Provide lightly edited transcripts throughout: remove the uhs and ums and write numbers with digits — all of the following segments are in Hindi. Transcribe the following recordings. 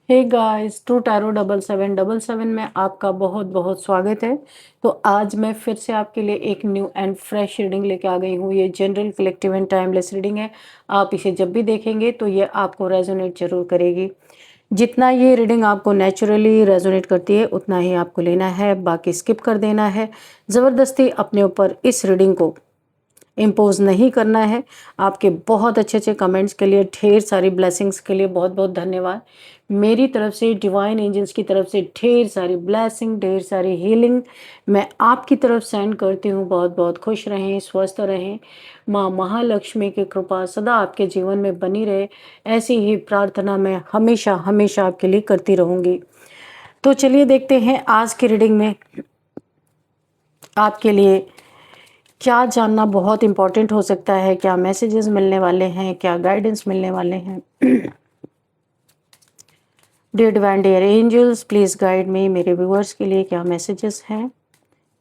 हे गाइस, ट्रू टैरो 7777 में आपका बहुत बहुत स्वागत है। तो आज मैं फिर से आपके लिए एक न्यू एंड फ्रेश रीडिंग लेके आ गई हूँ। ये general collective and timeless reading है। आप इसे जब भी देखेंगे तो ये आपको रेजोनेट जरूर करेगी। जितना ये रीडिंग आपको नेचुरली रेजोनेट करती है उतना ही आपको लेना है, बाकी स्किप कर देना है। ज़बरदस्ती अपने ऊपर इस रीडिंग को इम्पोज नहीं करना है। आपके बहुत अच्छे अच्छे कमेंट्स के लिए, ढेर सारी ब्लेसिंग्स के लिए बहुत बहुत धन्यवाद। मेरी तरफ से, डिवाइन एंजल्स की तरफ से ढेर सारी ब्लेसिंग, ढेर सारी हीलिंग मैं आपकी तरफ सेंड करती हूँ। बहुत बहुत खुश रहें, स्वस्थ रहें। माँ महालक्ष्मी की कृपा सदा आपके जीवन में बनी रहे, ऐसी ही प्रार्थना मैं हमेशा हमेशा आपके लिए करती रहूँगी। तो चलिए देखते हैं आज की रीडिंग में आपके लिए क्या जानना बहुत इम्पोर्टेंट हो सकता है, क्या मैसेजेस मिलने वाले हैं, क्या गाइडेंस मिलने वाले हैं। Dear divine, dear angels, please guide me. मेरे व्यूअर्स के लिए क्या मैसेजेस हैं।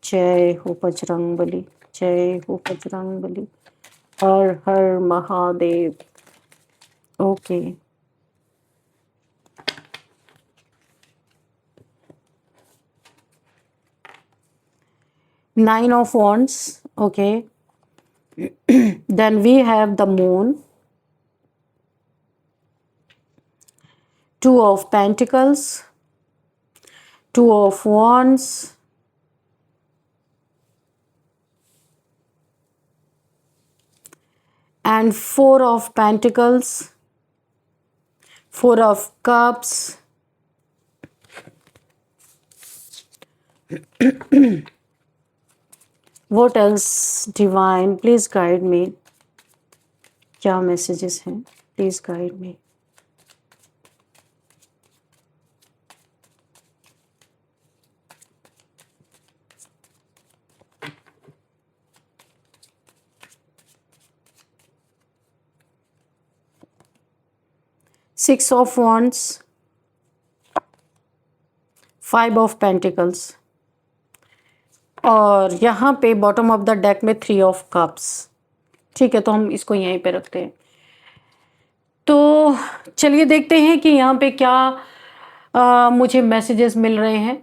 जय हो बजरंग बली, जय हो बजरंग बली, हर हर Mahadev. Okay, 9 of Wands. Okay. Then we have the Moon, 2 of Pentacles, 2 of Wands, and 4 of Pentacles, 4 of Cups, what else divine, please guide me। क्या मैसेजेस हैं, please guide me. Six of Wands, 5 of Pentacles, और यहाँ पे बॉटम ऑफ द डेक में 3 ऑफ कप्स। ठीक है, तो हम इसको यहीं पे रखते हैं। तो चलिए देखते हैं कि यहाँ पे क्या मुझे मैसेजेस मिल रहे हैं।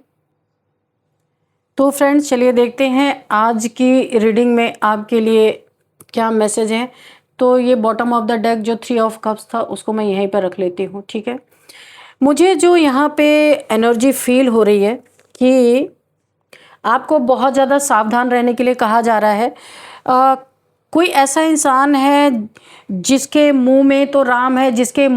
तो फ्रेंड्स चलिए देखते हैं आज की रीडिंग में आपके लिए क्या मैसेज है। तो ये बॉटम ऑफ द डेक जो 3 ऑफ कप्स था उसको मैं यहीं पर रख लेती हूँ। ठीक है, मुझे जो यहाँ पे एनर्जी फील हो रही है कि आपको बहुत ज़्यादा सावधान रहने के लिए कहा जा रहा है। कोई ऐसा इंसान है जिसके मुंह में तो राम है, जिसके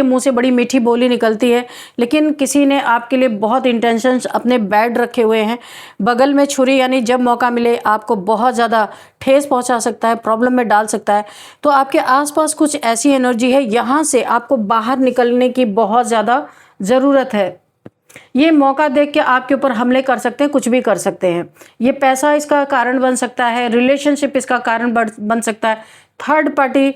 मुंह से बड़ी मीठी बोली निकलती है, लेकिन किसी ने आपके लिए बहुत इंटेंशंस अपने बैड रखे हुए हैं। बगल में छुरी, यानी जब मौका मिले आपको बहुत ज़्यादा ठेस पहुंचा सकता है, प्रॉब्लम में डाल सकता है। तो आपके आसपास कुछ ऐसी एनर्जी है, यहाँ से आपको बाहर निकलने की बहुत ज़्यादा ज़रूरत है। ये मौका देख के आपके ऊपर हमले कर सकते हैं, कुछ भी कर सकते हैं। ये पैसा इसका कारण बन सकता है, रिलेशनशिप इसका कारण बन सकता है, थर्ड पार्टी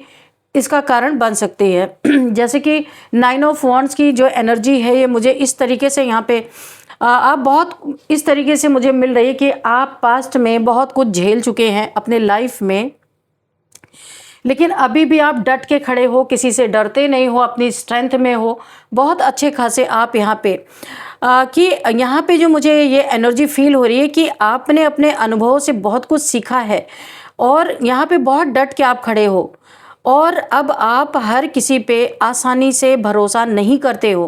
इसका कारण बन सकती है। जैसे कि 9 ऑफ वॉन्ड्स की जो एनर्जी है ये मुझे इस तरीके से यहाँ पे आप बहुत इस तरीके से मुझे मिल रही है कि आप पास्ट में बहुत कुछ झेल चुके हैं अपने लाइफ में, लेकिन अभी भी आप डट के खड़े हो, किसी से डरते नहीं हो, अपनी स्ट्रेंथ में हो, बहुत अच्छे खासे आप यहाँ पे कि यहाँ पे जो मुझे ये एनर्जी फील हो रही है कि आपने अपने अनुभव से बहुत कुछ सीखा है और यहाँ पे बहुत डट के आप खड़े हो और अब आप हर किसी पे आसानी से भरोसा नहीं करते हो।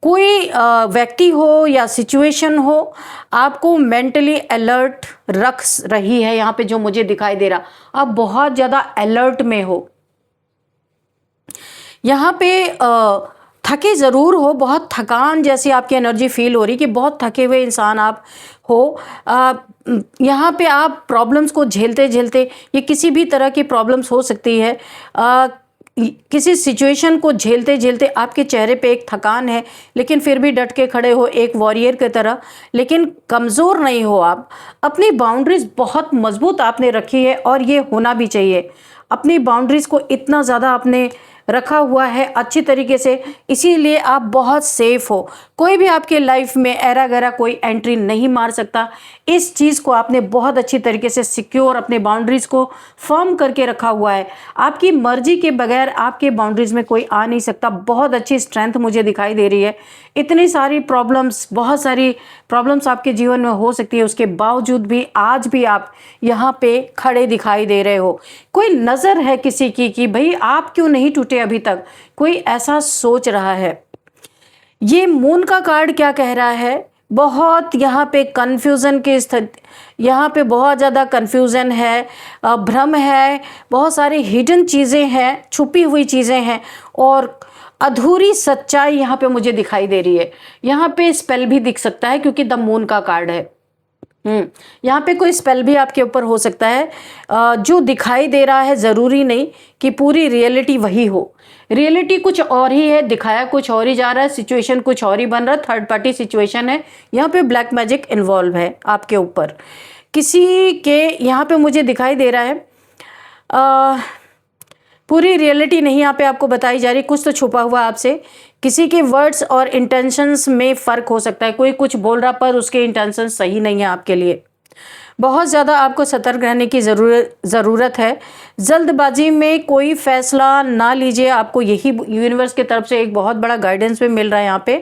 कोई व्यक्ति हो या सिचुएशन हो आपको मेंटली अलर्ट रख रही है। यहाँ पे जो मुझे दिखाई दे रहा, आप बहुत ज़्यादा अलर्ट में हो। यहाँ पे थके ज़रूर हो, बहुत थकान जैसी आपकी एनर्जी फील हो रही कि बहुत थके हुए इंसान आप हो। यहाँ पे आप प्रॉब्लम्स को झेलते झेलते, ये किसी भी तरह की प्रॉब्लम्स हो सकती है, किसी सिचुएशन को झेलते झेलते आपके चेहरे पे एक थकान है, लेकिन फिर भी डट के खड़े हो एक वॉरियर की तरह, लेकिन कमज़ोर नहीं हो आप। अपनी बाउंड्रीज बहुत मजबूत आपने रखी है और ये होना भी चाहिए। अपनी बाउंड्रीज को इतना ज़्यादा आपने रखा हुआ है अच्छी तरीके से, इसीलिए आप बहुत सेफ हो। कोई भी आपके लाइफ में ऐरा गैरा कोई एंट्री नहीं मार सकता। इस चीज़ को आपने बहुत अच्छी तरीके से सिक्योर अपने बाउंड्रीज को फर्म करके रखा हुआ है। आपकी मर्जी के बगैर आपके बाउंड्रीज में कोई आ नहीं सकता। बहुत अच्छी स्ट्रेंथ मुझे दिखाई दे रही है। इतनी सारी प्रॉब्लम्स, बहुत सारी प्रॉब्लम्स आपके जीवन में हो सकती है, उसके बावजूद भी आज भी आप यहाँ पे खड़े दिखाई दे रहे हो। कोई नज़र है किसी की कि भाई आप क्यों नहीं टूटे अभी तक, कोई ऐसा सोच रहा है। ये मून का कार्ड क्या कह रहा है, बहुत यहाँ पे कन्फ्यूज़न की स्थिति, यहाँ पे बहुत ज़्यादा कन्फ्यूज़न है, भ्रम है, बहुत सारी हिडन चीज़ें हैं, छुपी हुई चीज़ें हैं और अधूरी सच्चाई यहाँ पे मुझे दिखाई दे रही है। यहाँ पे स्पेल भी दिख सकता है क्योंकि द मून का कार्ड है। यहाँ पे कोई स्पेल भी आपके ऊपर हो सकता है। जो दिखाई दे रहा है ज़रूरी नहीं कि पूरी रियलिटी वही हो। रियलिटी कुछ और ही है, दिखाया कुछ और ही जा रहा है, सिचुएशन कुछ और ही बन रहा है, थर्ड पार्टी सिचुएशन है। यहाँ पे ब्लैक मैजिक इन्वॉल्व है आपके ऊपर। किसी के यहाँ पे मुझे दिखाई दे रहा है पूरी रियलिटी नहीं यहाँ पे आपको बताई जा रही, कुछ तो छुपा हुआ आपसे। किसी के वर्ड्स और इंटेंशंस में फ़र्क हो सकता है। कोई कुछ बोल रहा पर उसके इंटेंशंस सही नहीं है आपके लिए। बहुत ज़्यादा आपको सतर्क रहने की ज़रूरत है। जल्दबाजी में कोई फ़ैसला ना लीजिए। आपको यही यूनिवर्स की तरफ से एक बहुत बड़ा गाइडेंस भी मिल रहा है यहाँ पे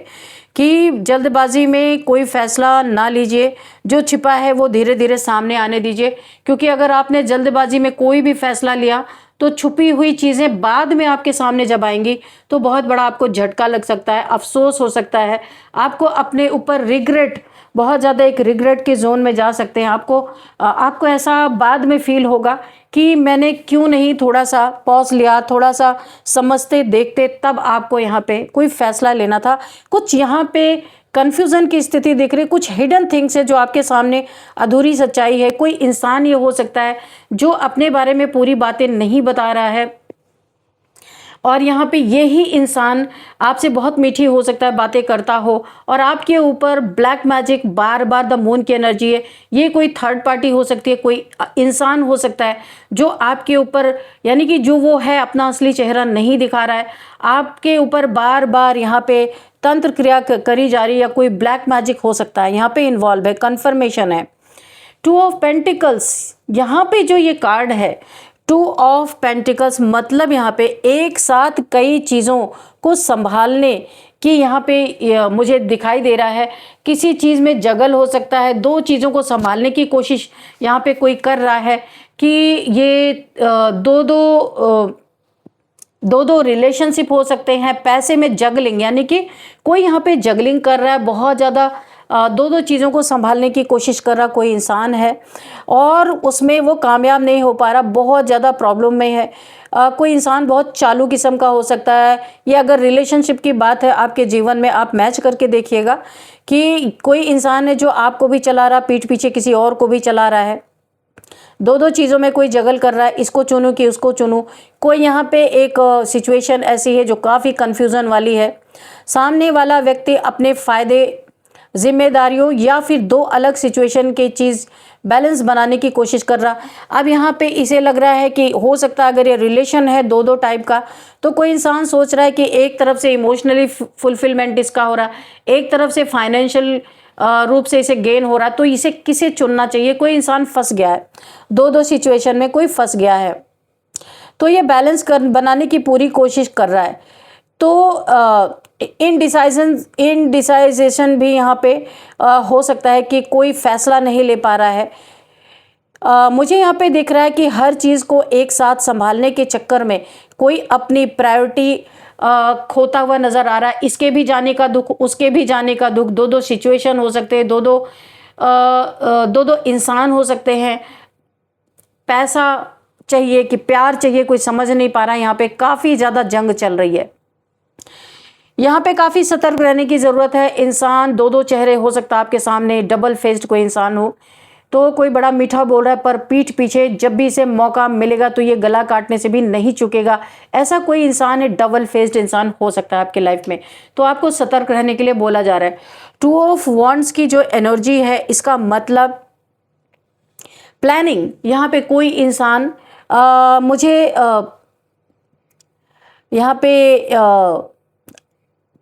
कि जल्दबाजी में कोई फ़ैसला ना लीजिए। जो छिपा है वो धीरे धीरे सामने आने दीजिए, क्योंकि अगर आपने जल्दबाजी में कोई भी फ़ैसला लिया तो छुपी हुई चीज़ें बाद में आपके सामने जब आएंगी तो बहुत बड़ा आपको झटका लग सकता है, अफसोस हो सकता है। आपको अपने ऊपर रिग्रेट, बहुत ज़्यादा एक रिग्रेट के जोन में जा सकते हैं। आपको ऐसा बाद में फील होगा कि मैंने क्यों नहीं थोड़ा सा पॉज लिया, थोड़ा सा समझते देखते, तब आपको यहाँ पे कोई फैसला लेना था। कुछ यहाँ पे कन्फ्यूज़न की स्थिति दिख रही है, कुछ हिडन थिंग्स है जो आपके सामने, अधूरी सच्चाई है। कोई इंसान ये हो सकता है जो अपने बारे में पूरी बातें नहीं बता रहा है और यहाँ पे यही इंसान आपसे बहुत मीठी हो सकता है, बातें करता हो और आपके ऊपर black magic, bar bar the moon की एनर्जी है। ये कोई थर्ड पार्टी हो सकती है, कोई इंसान हो सकता है जो आपके ऊपर, यानी कि जो वो है अपना असली चेहरा नहीं दिखा रहा है, आपके ऊपर बार बार यहाँ पे तंत्र क्रिया करी जा रही है, या कोई ब्लैक मैजिक हो सकता है यहाँ पे इन्वॉल्व है। कन्फर्मेशन है 2 ऑफ पेंटिकल्स। यहाँ पे जो ये कार्ड है 2 ऑफ पेंटिकल्स, मतलब यहाँ पे एक साथ कई चीज़ों को संभालने की यहाँ पे मुझे दिखाई दे रहा है। किसी चीज़ में जगल हो सकता है, 2 चीज़ों को संभालने की कोशिश यहाँ पे कोई कर रहा है कि ये दो रिलेशनशिप हो सकते हैं। पैसे में जगलिंग, यानी कि कोई यहाँ पे जगलिंग कर रहा है, बहुत ज़्यादा 2 चीज़ों को संभालने की कोशिश कर रहा कोई इंसान है और उसमें वो कामयाब नहीं हो पा रहा, बहुत ज़्यादा प्रॉब्लम में है। कोई इंसान बहुत चालू किस्म का हो सकता है। या अगर रिलेशनशिप की बात है आपके जीवन में, आप मैच करके देखिएगा कि कोई इंसान है जो आपको भी चला रहा, पीठ पीछे किसी और को भी चला रहा है। 2 चीज़ों में कोई जगल कर रहा है, इसको चुनूं कि उसको चुनूं। कोई यहाँ पे एक सिचुएशन ऐसी है जो काफ़ी कन्फ्यूज़न वाली है। सामने वाला व्यक्ति अपने फ़ायदे, जिम्मेदारियों या फिर 2 अलग सिचुएशन की चीज़ बैलेंस बनाने की कोशिश कर रहा। अब यहाँ पे इसे लग रहा है कि हो सकता है अगर ये रिलेशन है 2 टाइप का, तो कोई इंसान सोच रहा है कि एक तरफ से इमोशनली फुलफिलमेंट इसका हो रहा, एक तरफ से फाइनेंशियल रूप से इसे गेन हो रहा, तो इसे किसे चुनना चाहिए। कोई इंसान फंस गया है, 2 सिचुएशन में कोई फंस गया है, तो ये बैलेंस बनाने की पूरी कोशिश कर रहा है। तो इनडिसाइजेशन भी यहाँ पे हो सकता है कि कोई फैसला नहीं ले पा रहा है। मुझे यहाँ पे दिख रहा है कि हर चीज़ को एक साथ संभालने के चक्कर में कोई अपनी प्रायोरिटी खोता हुआ नज़र आ रहा है। इसके भी जाने का दुख, उसके भी जाने का दुख, 2 सिचुएशन हो सकते हैं, 2 इंसान हो सकते हैं। पैसा चाहिए कि प्यार चाहिए, कोई समझ नहीं पा रहा है। यहाँ पे काफ़ी ज़्यादा जंग चल रही है। यहाँ पे काफ़ी सतर्क रहने की ज़रूरत है। इंसान 2 चेहरे हो सकता है आपके सामने, डबल फेस्ड कोई इंसान हो, तो कोई बड़ा मीठा बोल रहा है पर पीठ पीछे जब भी इसे मौका मिलेगा तो ये गला काटने से भी नहीं चुकेगा। ऐसा कोई इंसान है, डबल फेस्ड इंसान हो सकता है आपके लाइफ में, तो आपको सतर्क रहने के लिए बोला जा रहा है। 2 ऑफ वॉन्ड्स की जो एनर्जी है, इसका मतलब प्लानिंग। यहाँ पे कोई इंसान यहाँ पे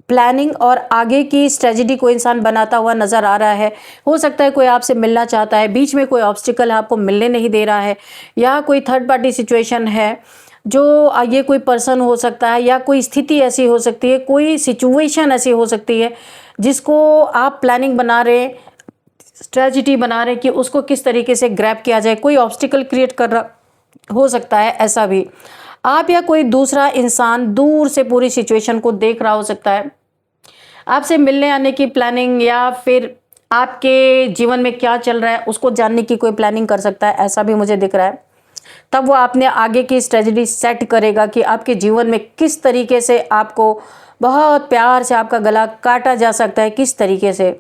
प्लानिंग और आगे की स्ट्रेटजी को इंसान बनाता हुआ नज़र आ रहा है। हो सकता है कोई आपसे मिलना चाहता है, बीच में कोई ऑब्स्टिकल आपको मिलने नहीं दे रहा है, या कोई थर्ड पार्टी सिचुएशन है जो ये कोई पर्सन हो सकता है, या कोई स्थिति ऐसी हो सकती है, कोई सिचुएशन ऐसी हो सकती है जिसको आप प्लानिंग बना रहे, स्ट्रेटजी बना रहे कि उसको किस तरीके से ग्रैब किया जाए। कोई ऑब्स्टिकल क्रिएट कर रहा हो सकता है, ऐसा भी आप या कोई दूसरा इंसान दूर से पूरी सिचुएशन को देख रहा हो सकता है। आपसे मिलने आने की प्लानिंग, या फिर आपके जीवन में क्या चल रहा है उसको जानने की कोई प्लानिंग कर सकता है, ऐसा भी मुझे दिख रहा है। तब वो आपने आगे की स्ट्रेटजी सेट करेगा कि आपके जीवन में किस तरीके से आपको बहुत प्यार से आपका गला काटा जा सकता है, किस तरीके से,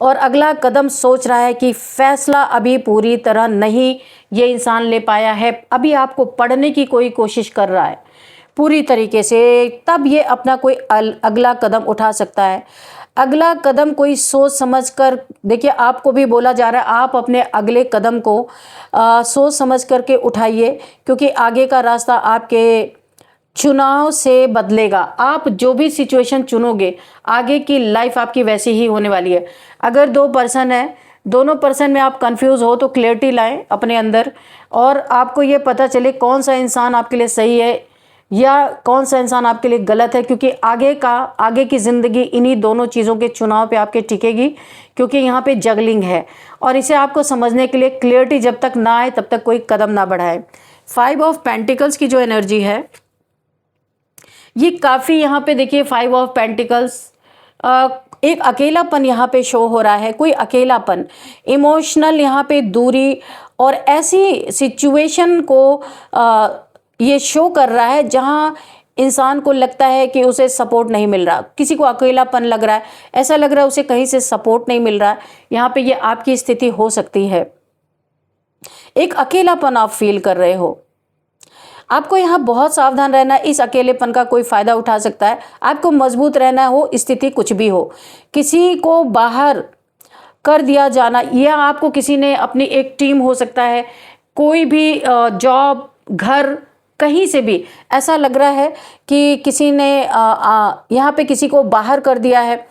और अगला कदम सोच रहा है कि फैसला अभी पूरी तरह नहीं ये इंसान ले पाया है, अभी आपको पढ़ने की कोई कोशिश कर रहा है पूरी तरीके से, तब ये अपना कोई अगला कदम उठा सकता है। अगला कदम कोई सोच समझ कर, देखिए आपको भी बोला जा रहा है आप अपने अगले कदम को सोच समझ करके उठाइए, क्योंकि आगे का रास्ता आपके चुनाव से बदलेगा। आप जो भी सिचुएशन चुनोगे, आगे की लाइफ आपकी वैसी ही होने वाली है। अगर दो पर्सन है, दोनों पर्सन में आप कंफ्यूज हो तो क्लियरिटी लाएं अपने अंदर, और आपको ये पता चले कौन सा इंसान आपके लिए सही है या कौन सा इंसान आपके लिए गलत है, क्योंकि आगे की ज़िंदगी इन्हीं दोनों चीज़ों के चुनाव पे आपके टिकेगी, क्योंकि यहाँ पे जगलिंग है। और इसे आपको समझने के लिए क्लियरिटी जब तक ना आए तब तक कोई कदम ना बढ़ाए। 5 ऑफ पेंटिकल्स की जो एनर्जी है ये काफ़ी यहाँ पे देखिए, 5 ऑफ पेंटिकल्स, एक अकेलापन यहाँ पे शो हो रहा है, कोई अकेलापन, इमोशनल यहाँ पे दूरी, और ऐसी सिचुएशन को ये शो कर रहा है जहाँ इंसान को लगता है कि उसे सपोर्ट नहीं मिल रहा, किसी को अकेलापन लग रहा है, ऐसा लग रहा है उसे कहीं से सपोर्ट नहीं मिल रहा है। यहाँ पे ये आपकी स्थिति हो सकती है, एक अकेलापन आप फील कर रहे हो। आपको यहाँ बहुत सावधान रहना है, इस अकेलेपन का कोई फ़ायदा उठा सकता है। आपको मजबूत रहना हो, स्थिति कुछ भी हो, किसी को बाहर कर दिया जाना, या आपको किसी ने अपनी एक टीम हो सकता है, कोई भी जॉब, घर, कहीं से भी ऐसा लग रहा है कि किसी ने यहाँ पे किसी को बाहर कर दिया है,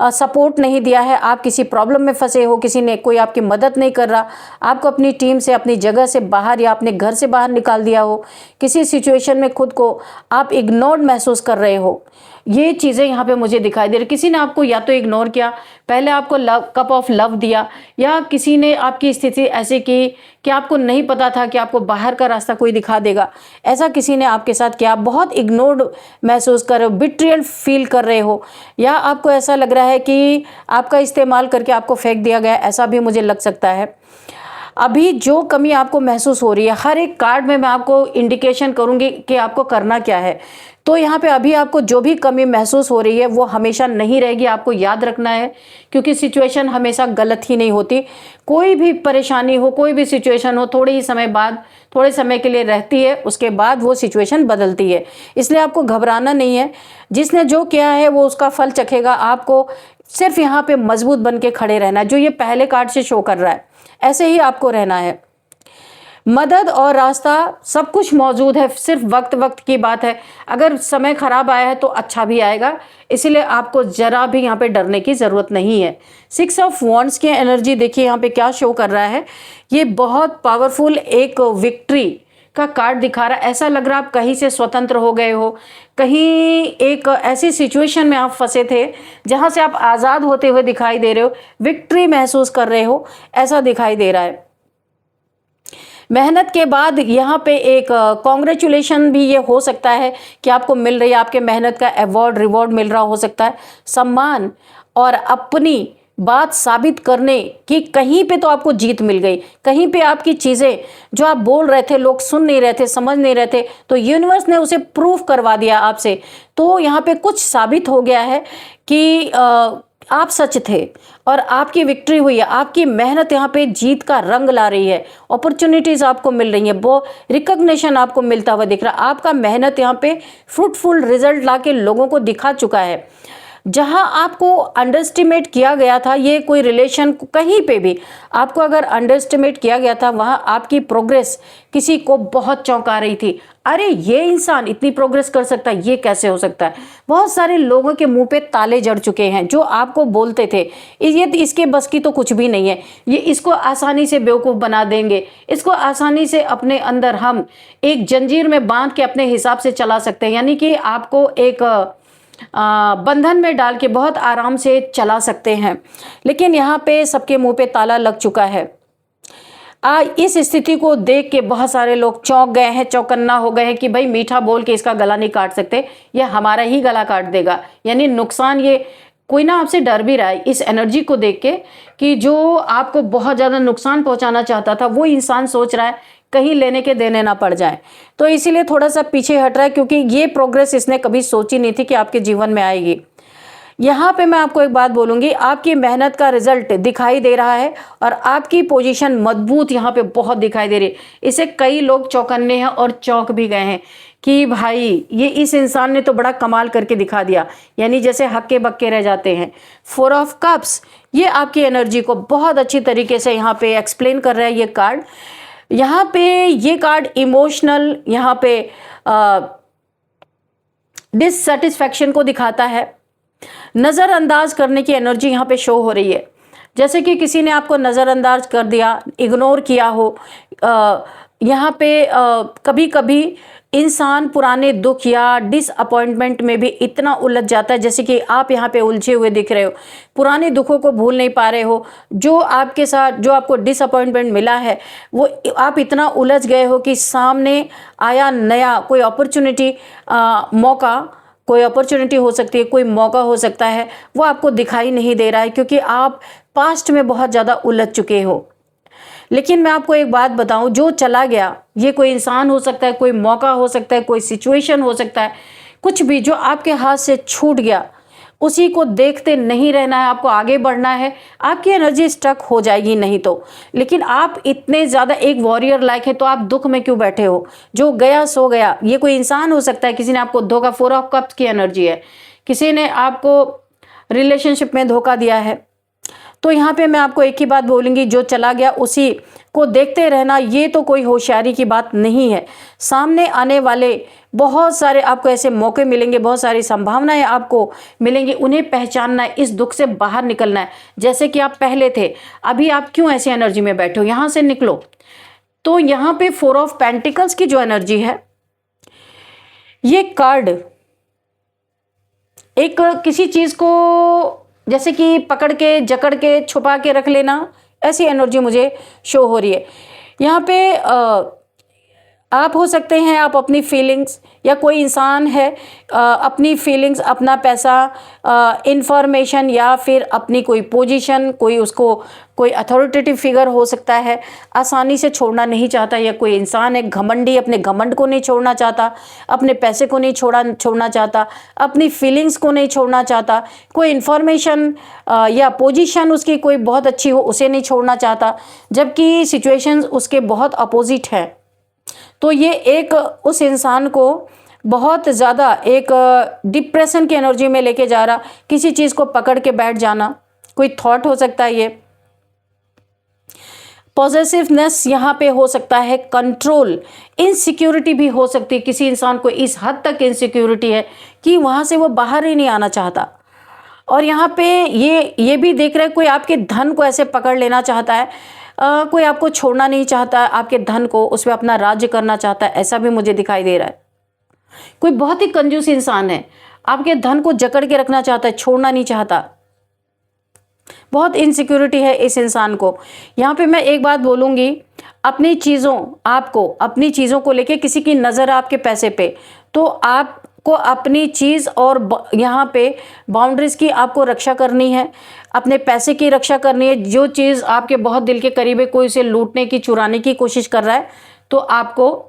सपोर्ट नहीं दिया है, आप किसी प्रॉब्लम में फंसे हो, किसी ने कोई आपकी मदद नहीं कर रहा, आपको अपनी टीम से, अपनी जगह से बाहर या अपने घर से बाहर निकाल दिया हो, किसी सिचुएशन में खुद को आप इग्नोर्ड महसूस कर रहे हो, ये चीज़ें यहाँ पे मुझे दिखाई दे रही। किसी ने आपको या तो इग्नोर किया, पहले आपको कप ऑफ लव दिया, या किसी ने आपकी स्थिति ऐसी की कि आपको नहीं पता था कि आपको बाहर का रास्ता कोई दिखा देगा, ऐसा किसी ने आपके साथ किया। बहुत इग्नोर्ड महसूस कर रहे हो, बिट्रियल फील कर रहे हो, या आपको ऐसा लग रहा है कि आपका इस्तेमाल करके आपको फेंक दिया गया, ऐसा भी मुझे लग सकता है। अभी जो कमी आपको महसूस हो रही है, हर एक कार्ड में मैं आपको इंडिकेशन करूंगी कि आपको करना क्या है। तो यहाँ पे अभी आपको जो भी कमी महसूस हो रही है वो हमेशा नहीं रहेगी, आपको याद रखना है, क्योंकि सिचुएशन हमेशा गलत ही नहीं होती। कोई भी परेशानी हो, कोई भी सिचुएशन हो, थोड़े ही समय बाद, थोड़े समय के लिए रहती है, उसके बाद वो सिचुएशन बदलती है। इसलिए आपको घबराना नहीं है, जिसने जो किया है वो उसका फल चखेगा। आपको सिर्फ यहाँ पे मजबूत बन के खड़े रहना है, जो ये पहले कार्ड से शो कर रहा है ऐसे ही आपको रहना है। मदद और रास्ता सब कुछ मौजूद है, सिर्फ वक्त की बात है। अगर समय खराब आया है तो अच्छा भी आएगा, इसीलिए आपको जरा भी यहाँ पे डरने की ज़रूरत नहीं है। 6 ऑफ वॉन्ड्स की एनर्जी देखिए यहाँ पे क्या शो कर रहा है, ये बहुत पावरफुल एक विक्ट्री का कार्ड दिखा रहा है। ऐसा लग रहा है आप कहीं से स्वतंत्र हो गए हो, कहीं एक ऐसी सिचुएशन में आप फंसे थे जहाँ से आप आज़ाद होते हुए दिखाई दे रहे हो, विक्ट्री महसूस कर रहे हो, ऐसा दिखाई दे रहा है। मेहनत के बाद यहाँ पे एक कॉन्ग्रेचुलेशन भी ये हो सकता है कि आपको मिल रही है, आपके मेहनत का अवार्ड रिवॉर्ड मिल रहा हो सकता है, सम्मान, और अपनी बात साबित करने की कहीं पे तो आपको जीत मिल गई, कहीं पे आपकी चीज़ें जो आप बोल रहे थे लोग सुन नहीं रहे थे, समझ नहीं रहे थे, तो यूनिवर्स ने उसे प्रूफ करवा दिया आपसे। तो यहाँ पे कुछ साबित हो गया है कि आप सच थे और आपकी विक्ट्री हुई है, आपकी मेहनत यहाँ पे जीत का रंग ला रही है, अपॉर्चुनिटीज़ आपको मिल रही है, वो रिकग्निशन आपको मिलता हुआ दिख रहा है। आपका मेहनत यहाँ पे फ्रूटफुल रिजल्ट ला के लोगों को दिखा चुका है। जहां आपको अंडरस्टिमेट किया गया था, ये कोई रिलेशन कहीं पे भी आपको अगर अंडरस्टिमेट किया गया था, वहां आपकी प्रोग्रेस किसी को बहुत चौंका रही थी। अरे ये इंसान इतनी प्रोग्रेस कर सकता है, ये कैसे हो सकता है। बहुत सारे लोगों के मुंह पे ताले जड़ चुके हैं जो आपको बोलते थे ये इसके बस की तो कुछ भी नहीं है, ये इसको आसानी से बेवकूफ़ बना देंगे, इसको आसानी से अपने अंदर हम एक जंजीर में बांध के अपने हिसाब से चला सकते हैं, यानी कि आपको एक बंधन में डाल के बहुत आराम से चला सकते हैं। लेकिन यहाँ पे सबके मुंह पे ताला लग चुका है। इस स्थिति को देख के बहुत सारे लोग चौंक गए हैं, चौकन्ना हो गए हैं कि भाई मीठा बोल के इसका गला नहीं काट सकते, यह हमारा ही गला काट देगा। यानी नुकसान, ये कोई ना आपसे डर भी रहा है इस एनर्जी को देख के कि जो आपको बहुत ज़्यादा नुकसान पहुंचाना चाहता था वो इंसान सोच रहा है कहीं लेने के देने ना पड़ जाए, तो इसीलिए थोड़ा सा पीछे हट रहा है, क्योंकि ये प्रोग्रेस इसने कभी सोची नहीं थी कि आपके जीवन में आएगी। यहाँ पे मैं आपको एक बात बोलूँगी, आपकी मेहनत का रिजल्ट दिखाई दे रहा है और आपकी पोजीशन मजबूत यहाँ पे बहुत दिखाई दे रही है। इसे कई लोग चौकन्ने हैं और चौंक भी गए हैं कि भाई ये इस इंसान ने तो बड़ा कमाल करके दिखा दिया, यानी जैसे हक्के बक्के रह जाते हैं। 4 ऑफ कप्स ये आपकी एनर्जी को बहुत अच्छी तरीके से यहाँ पे एक्सप्लेन कर रहा है। ये कार्ड, यहाँ पे ये कार्ड इमोशनल, यहाँ पे डिससेटिस्फैक्शन को दिखाता है। नज़रअंदाज करने की एनर्जी यहाँ पे शो हो रही है, जैसे कि किसी ने आपको नज़रअंदाज कर दिया, इग्नोर किया हो। यहाँ पे कभी कभी इंसान पुराने दुख या डिसअपॉइंटमेंट में भी इतना उलझ जाता है, जैसे कि आप यहाँ पे उलझे हुए दिख रहे हो, पुराने दुखों को भूल नहीं पा रहे हो। जो आपके साथ जो आपको डिसअपॉइंटमेंट मिला है वो आप इतना उलझ गए हो कि सामने आया नया कोई अपॉर्चुनिटी, मौका, कोई अपॉर्चुनिटी हो सकती है, कोई मौका हो सकता है, वो आपको दिखाई नहीं दे रहा है क्योंकि आप पास्ट में बहुत ज़्यादा उलझ चुके हो। लेकिन मैं आपको एक बात बताऊं, जो चला गया, ये कोई इंसान हो सकता है, कोई मौका हो सकता है, कोई सिचुएशन हो सकता है, कुछ भी जो आपके हाथ से छूट गया, उसी को देखते नहीं रहना है, आपको आगे बढ़ना है। आपकी एनर्जी स्टक हो जाएगी नहीं तो। लेकिन आप इतने ज़्यादा एक वॉरियर लाइक है, तो आप दुख में क्यों बैठे हो। जो गया सो गया। ये कोई इंसान हो सकता है, किसी ने आपको धोखा, 4 ऑफ कप्स की एनर्जी है, किसी ने आपको रिलेशनशिप में धोखा दिया है। तो यहाँ पे मैं आपको एक ही बात बोलूँगी, जो चला गया उसी को देखते रहना, ये तो कोई होशियारी की बात नहीं है। सामने आने वाले बहुत सारे आपको ऐसे मौके मिलेंगे, बहुत सारी संभावनाएं आपको मिलेंगी, उन्हें पहचानना है, इस दुख से बाहर निकलना है। जैसे कि आप पहले थे, अभी आप क्यों ऐसी एनर्जी में बैठे हो, यहाँ से निकलो। तो यहाँ पे 4 ऑफ पेंटिकल्स की जो एनर्जी है, ये कार्ड एक किसी चीज़ को जैसे कि पकड़ के, जकड़ के, छुपा के रख लेना, ऐसी एनर्जी मुझे शो हो रही है। यहाँ पे आप हो सकते हैं, आप अपनी फीलिंग्स, या कोई इंसान है अपनी फीलिंग्स, अपना पैसा, इंफॉर्मेशन, या फिर अपनी कोई पोजीशन, कोई उसको कोई अथॉरिटेटिव फिगर हो सकता है, आसानी से छोड़ना नहीं चाहता। या कोई इंसान है घमंडी, अपने घमंड को नहीं छोड़ना चाहता, अपने पैसे को नहीं छोड़ना चाहता, अपनी फीलिंग्स को नहीं छोड़ना चाहता, कोई इन्फॉर्मेशन या पोजीशन उसकी कोई बहुत अच्छी हो उसे नहीं छोड़ना चाहता, जबकि सिचुएशंस उसके बहुत अपोजिट है। तो ये एक उस इंसान को बहुत ज़्यादा एक डिप्रेशन की एनर्जी में लेके जा रहा, किसी चीज़ को पकड़ के बैठ जाना, कोई थॉट हो सकता है। ये पॉजेसिवनेस यहाँ पे हो सकता है, कंट्रोल, इनसिक्योरिटी भी हो सकती है। किसी इंसान को इस हद तक इनसिक्योरिटी है कि वहाँ से वो बाहर ही नहीं आना चाहता। और यहाँ पे ये भी देख रहे हैं, कोई आपके धन को ऐसे पकड़ लेना चाहता है, कोई आपको छोड़ना नहीं चाहता, आपके धन को उस पर अपना राज्य करना चाहता है, ऐसा भी मुझे दिखाई दे रहा है। कोई बहुत ही कंजूस इंसान है, आपके धन को जकड़ के रखना चाहता है, छोड़ना नहीं चाहता, बहुत इनसिक्योरिटी है इस इंसान को। यहाँ पे मैं एक बात बोलूँगी, अपनी चीज़ों को लेके किसी की नज़र आपके पैसे पे, तो आपको अपनी चीज़ और यहाँ पे बाउंड्रीज की आपको रक्षा करनी है, अपने पैसे की रक्षा करनी है। जो चीज़ आपके बहुत दिल के करीब है, कोई उसे लूटने की, चुराने की कोशिश कर रहा है, तो आपको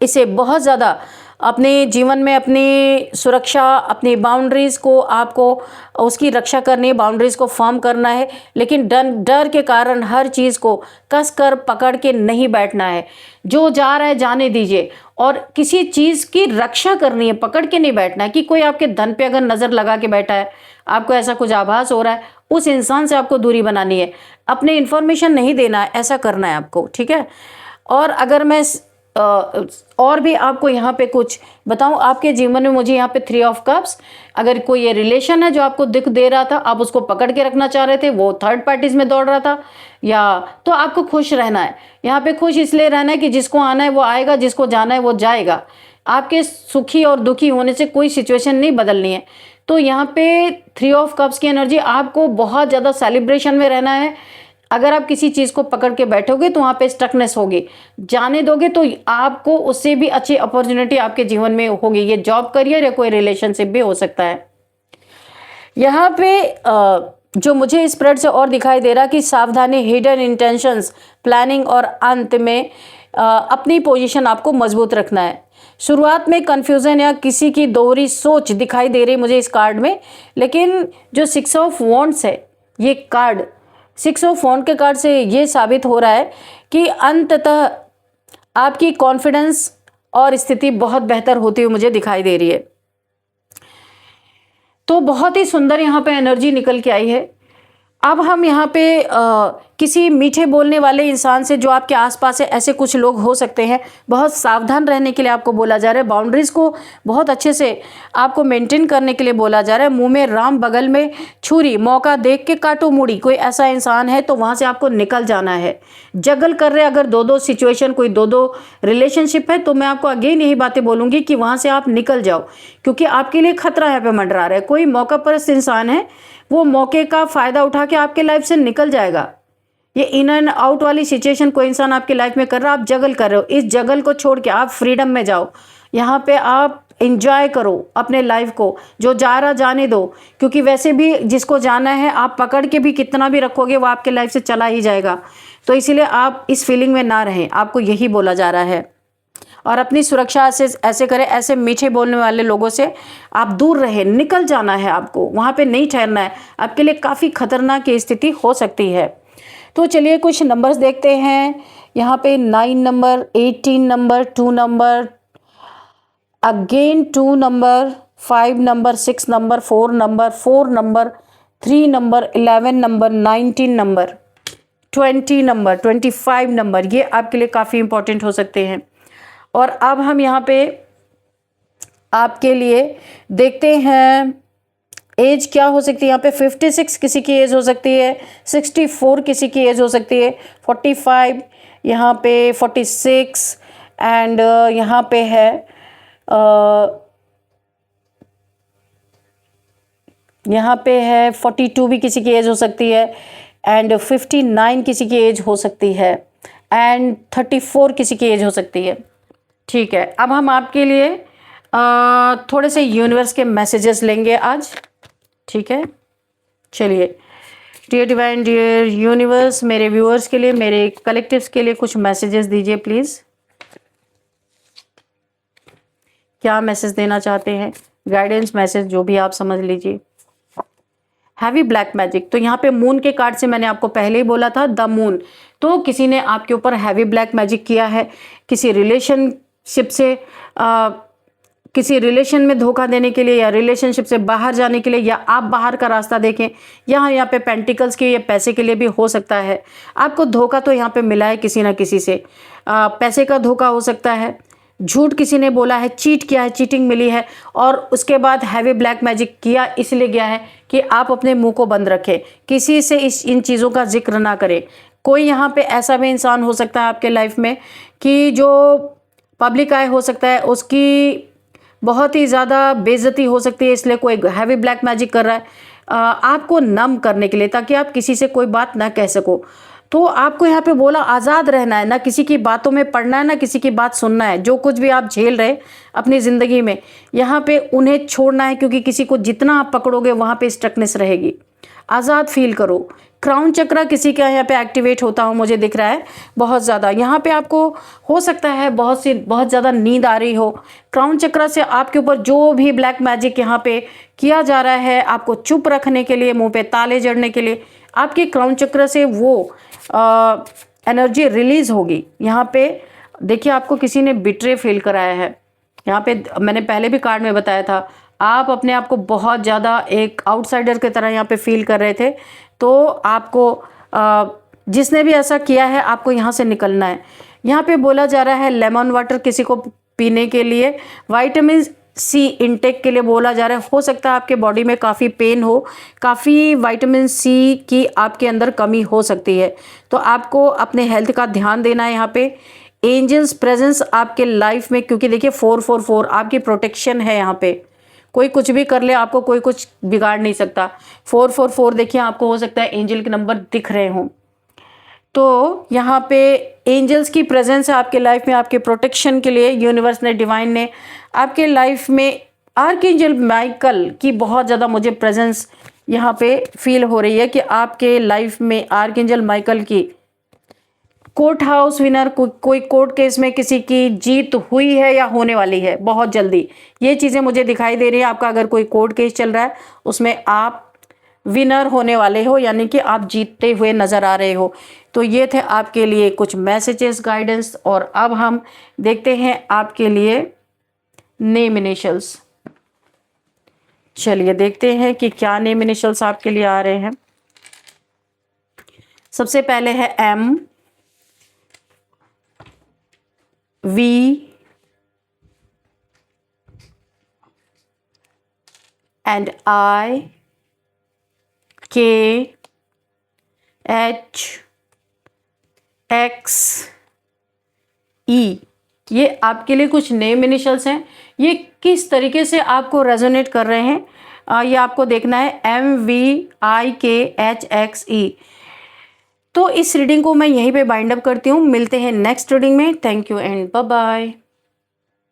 इसे बहुत ज़्यादा अपने जीवन में अपनी सुरक्षा, अपनी बाउंड्रीज़ को आपको उसकी रक्षा करनी है, बाउंड्रीज़ को फॉर्म करना है, लेकिन डर के कारण हर चीज़ को कस कर पकड़ के नहीं बैठना है। जो जा रहा है जाने दीजिए, और किसी चीज़ की रक्षा करनी है, पकड़ के नहीं बैठना है। कि कोई आपके धन पे अगर नज़र लगा के बैठा है, आपको ऐसा कुछ आभास हो रहा है, उस इंसान से आपको दूरी बनानी है, अपने इन्फॉर्मेशन नहीं देना है, ऐसा करना है आपको, ठीक है। और अगर मैं और भी आपको यहाँ पे कुछ बताऊँ, आपके जीवन में मुझे यहाँ पे 3 ऑफ कप्स, अगर कोई ये रिलेशन है जो आपको दुख दे रहा था, आप उसको पकड़ के रखना चाह रहे थे, वो थर्ड पार्टीज में दौड़ रहा था, या तो आपको खुश रहना है। यहाँ पे खुश इसलिए रहना है कि जिसको आना है वो आएगा, जिसको जाना है वो जाएगा। आपके सुखी और दुखी होने से कोई सिचुएशन नहीं बदलनी है। तो यहाँ पे 3 ऑफ कप्स की एनर्जी, आपको बहुत ज़्यादा सेलिब्रेशन में रहना है। अगर आप किसी चीज़ को पकड़ के बैठोगे तो वहाँ पे स्टकनेस होगी, जाने दोगे तो आपको उससे भी अच्छी अपॉर्चुनिटी आपके जीवन में होगी। ये जॉब, करियर या कोई रिलेशनशिप भी हो सकता है। यहाँ पे जो मुझे स्प्रेड से और दिखाई दे रहा कि सावधानी, हिडन इंटेंशंस, प्लानिंग और अंत में अपनी पोजीशन आपको मजबूत रखना है। शुरुआत में कंफ्यूजन या किसी की दोहरी सोच दिखाई दे रही मुझे इस कार्ड में, लेकिन जो 6 ऑफ वॉन्ड्स है, ये कार्ड 6 ऑफ वॉन्ड के कार्ड से ये साबित हो रहा है कि अंततः आपकी कॉन्फिडेंस और स्थिति बहुत बेहतर होती हुई मुझे दिखाई दे रही है। तो बहुत ही सुंदर यहाँ पे एनर्जी निकल के आई है। अब हम यहाँ पे किसी मीठे बोलने वाले इंसान से जो आपके आसपास है, ऐसे कुछ लोग हो सकते हैं, बहुत सावधान रहने के लिए आपको बोला जा रहा है। बाउंड्रीज को बहुत अच्छे से आपको मेंटेन करने के लिए बोला जा रहा है। मुंह में राम बगल में छुरी, मौका देख के काटो मुड़ी। कोई ऐसा इंसान है तो वहाँ से आपको निकल जाना है। जगल कर रहे अगर 2-2 सिचुएशन, कोई 2-2 रिलेशनशिप है, तो मैं आपको अगेन यही बातें बोलूँगी कि वहाँ से आप निकल जाओ, क्योंकि आपके लिए खतरा यहाँ पे मंडरा रहा है। कोई मौका परस्त इंसान है, वो मौके का फ़ायदा उठा के आपके लाइफ से निकल जाएगा। ये इन एंड आउट वाली सिचुएशन कोई इंसान आपकी लाइफ में कर रहा है, आप जगल कर रहे हो। इस जगल को छोड़ के आप फ्रीडम में जाओ। यहाँ पे आप एंजॉय करो अपने लाइफ को, जो जा रहा जाने दो, क्योंकि वैसे भी जिसको जाना है आप पकड़ के भी कितना भी रखोगे वो आपके लाइफ से चला ही जाएगा। तो इसीलिए आप इस फीलिंग में ना रहें, आपको यही बोला जा रहा है। और अपनी सुरक्षा ऐसे करें, ऐसे मीठे बोलने वाले लोगों से आप दूर रहें, निकल जाना है आपको, वहाँ पे नहीं ठहरना है। आपके लिए काफ़ी खतरनाक की स्थिति हो सकती है। तो चलिए कुछ नंबर्स देखते हैं। यहाँ पे 9 number, 18 number, 2 number, again 2 number, 5 number, 6 number, 4 number, 4 number, 3 number, 11 number, 19 number, 20 number, 25 number, ये आपके लिए काफ़ी इंपॉर्टेंट हो सकते हैं। और अब हम यहाँ पे आपके लिए देखते हैं एज क्या हो सकती है। यहाँ पे 56 किसी की एज हो सकती है, 64 किसी की एज हो सकती है, 45, यहाँ पे 46, एंड यहाँ पे है यहाँ पे है 42 भी किसी की एज हो सकती है, एंड 59 किसी की एज हो सकती है, एंड 34 किसी की एज हो सकती है। ठीक है, अब हम आपके लिए थोड़े से यूनिवर्स के मैसेजेस लेंगे आज। ठीक है, चलिए। डियर डिवाइन, डियर यूनिवर्स, मेरे व्यूअर्स के लिए, मेरे कलेक्टिव्स के लिए कुछ मैसेजेस दीजिए प्लीज़। क्या मैसेज देना चाहते हैं, गाइडेंस मैसेज, जो भी आप समझ लीजिए। हैवी ब्लैक मैजिक, तो यहाँ पे मून के कार्ड से मैंने आपको पहले ही बोला था, द मून। तो किसी ने आपके ऊपर हैवी ब्लैक मैजिक किया है, किसी रिलेशनशिप से किसी रिलेशन में धोखा देने के लिए, या रिलेशनशिप से बाहर जाने के लिए, या आप बाहर का रास्ता देखें। यहाँ पे पेंटिकल्स के, या पैसे के लिए भी हो सकता है। आपको धोखा तो यहाँ पे मिला है किसी ना किसी से। पैसे का धोखा हो सकता है, झूठ किसी ने बोला है, चीट किया है, चीटिंग मिली है, और उसके बाद हैवी ब्लैक मैजिक किया इसलिए गया है कि आप अपने मुंह को बंद रखें, किसी से इन चीज़ों का जिक्र ना करें। कोई यहाँ पे ऐसा भी इंसान हो सकता है आपके लाइफ में कि जो पब्लिक आय हो सकता है, उसकी बहुत ही ज़्यादा बेइज्जती हो सकती है, इसलिए कोई हैवी ब्लैक मैजिक कर रहा है आपको नम करने के लिए, ताकि आप किसी से कोई बात ना कह सको। तो आपको यहाँ पे बोला आज़ाद रहना है, ना किसी की बातों में पड़ना है, ना किसी की बात सुनना है। जो कुछ भी आप झेल रहे अपनी ज़िंदगी में, यहाँ पे उन्हें छोड़ना है, क्योंकि किसी को जितना आप पकड़ोगे वहाँ पे स्टकनेस रहेगी। आज़ाद फील करो, क्राउन चक्रा किसी का यहाँ पे एक्टिवेट होता हो मुझे दिख रहा है बहुत ज़्यादा। यहाँ पे आपको हो सकता है बहुत ज़्यादा नींद आ रही हो। क्राउन चक्रा से आपके ऊपर जो भी ब्लैक मैजिक यहाँ पे किया जा रहा है, आपको चुप रखने के लिए, मुंह पे ताले जड़ने के लिए, आपके क्राउन चक्र से वो एनर्जी रिलीज होगी। यहाँ पे देखिए आपको किसी ने बिट्रे फील कराया है। यहाँ पे मैंने पहले भी कार्ड में बताया था, आप अपने आप को बहुत ज़्यादा एक आउटसाइडर की तरह यहाँ पे फील कर रहे थे। तो आपको जिसने भी ऐसा किया है, आपको यहाँ से निकलना है। यहाँ पे बोला जा रहा है लेमन वाटर किसी को पीने के लिए, विटामिन सी इनटेक के लिए बोला जा रहा है। हो सकता है आपके बॉडी में काफ़ी पेन हो, काफ़ी विटामिन सी की आपके अंदर कमी हो सकती है, तो आपको अपने हेल्थ का ध्यान देना है। यहाँ पे एंजल्स प्रेजेंस आपके लाइफ में, क्योंकि देखिए 444 आपकी प्रोटेक्शन है। यहाँ पे कोई कुछ भी कर ले, आपको कोई कुछ बिगाड़ नहीं सकता। 444 देखिए आपको हो सकता है एंजल के नंबर दिख रहे हों, तो यहाँ पे एंजल्स की प्रेजेंस है आपके लाइफ में, आपके प्रोटेक्शन के लिए। यूनिवर्स ने, डिवाइन ने आपके लाइफ में आर्कएंजल माइकल की बहुत ज़्यादा मुझे प्रेजेंस यहाँ पे फील हो रही है कि आपके लाइफ में आर्कएंजल माइकल की कोर्ट हाउस विनर, कोई कोर्ट केस में किसी की जीत हुई है या होने वाली है बहुत जल्दी, ये चीज़ें मुझे दिखाई दे रही है। आपका अगर कोई कोर्ट केस चल रहा है उसमें आप विनर होने वाले हो, यानी कि आप जीतते हुए नज़र आ रहे हो। तो ये थे आपके लिए कुछ मैसेजेस, गाइडेंस। और अब हम देखते हैं आपके लिए नेम इनिशियल्स। चलिए देखते हैं कि क्या नेम इनिशियल्स आपके लिए आ रहे हैं। सबसे पहले है M, V and I, K, H, X, E। ये आपके लिए कुछ नेम इनिशियल्स हैं। ये किस तरीके से आपको रेजोनेट कर रहे हैं ये आपको देखना है। MVIKHXE। तो इस रीडिंग को मैं यहीं पे बाइंड अप करती हूँ। मिलते हैं नेक्स्ट रीडिंग में। Thank you and bye bye.